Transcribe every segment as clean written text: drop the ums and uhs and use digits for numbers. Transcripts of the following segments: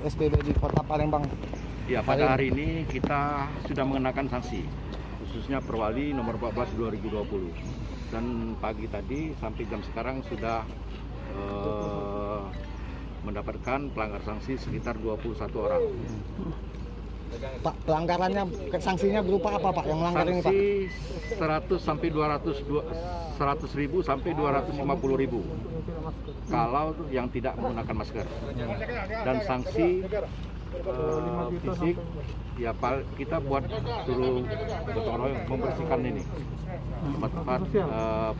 PSBB di Kota Palembang? Ya, pada hari ini kita sudah mengenakan sanksi, khususnya Perwali nomor 14 2020. Dan pagi tadi sampai jam sekarang sudah mendapatkan pelanggar sanksi sekitar 21 orang. Pak, pelanggarannya, sanksinya berupa apa Pak yang melanggar ini Pak? Sanksi 100 sampai 100.000 sampai 250.000 kalau yang tidak menggunakan masker. Dan sanksi fisik ya kita buat suruh gotong royong membersihkan ini tempat-tempat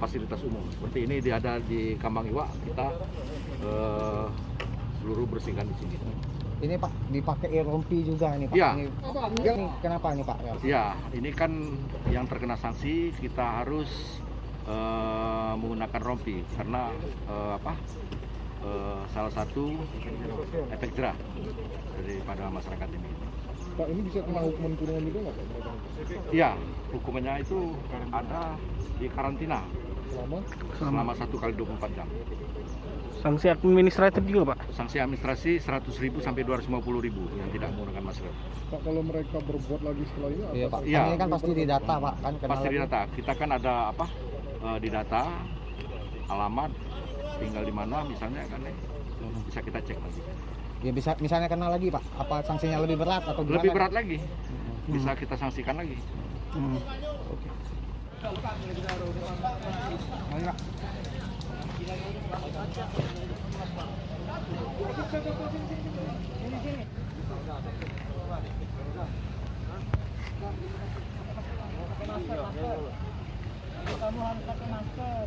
fasilitas umum seperti ini ada di Kambang Iwa, kita seluruh bersihkan di sini. Ini Pak dipakai rompi juga nih Pak. Ya. Ini kenapa nih Pak? Ya, ini kan yang terkena sanksi kita harus menggunakan rompi karena salah satu efek jerah daripada masyarakat ini. Pak, ini bisa kena hukuman kurungan juga nggak Pak? Iya, hukumannya itu ada di karantina selama 1 kali 24 jam. Sanksi administratif juga Pak? Sanksi administrasi 100.000 sampai 250.000 yang tidak menggunakan masker. Pak, kalau mereka berbuat lagi setelah ini, Iya Pak, Iya. ini kan pasti didata Pak kan? Pasti didata. Kita kan ada didata alamat, tinggal di mana misalnya kan bisa kita cek lagi. Ya bisa, misalnya kena lagi Pak, apa sanksinya lebih berat atau gimana? Lebih berat lagi, bisa kita sanksikan lagi. Oke. Kamu harus pakai masker.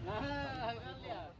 Nah,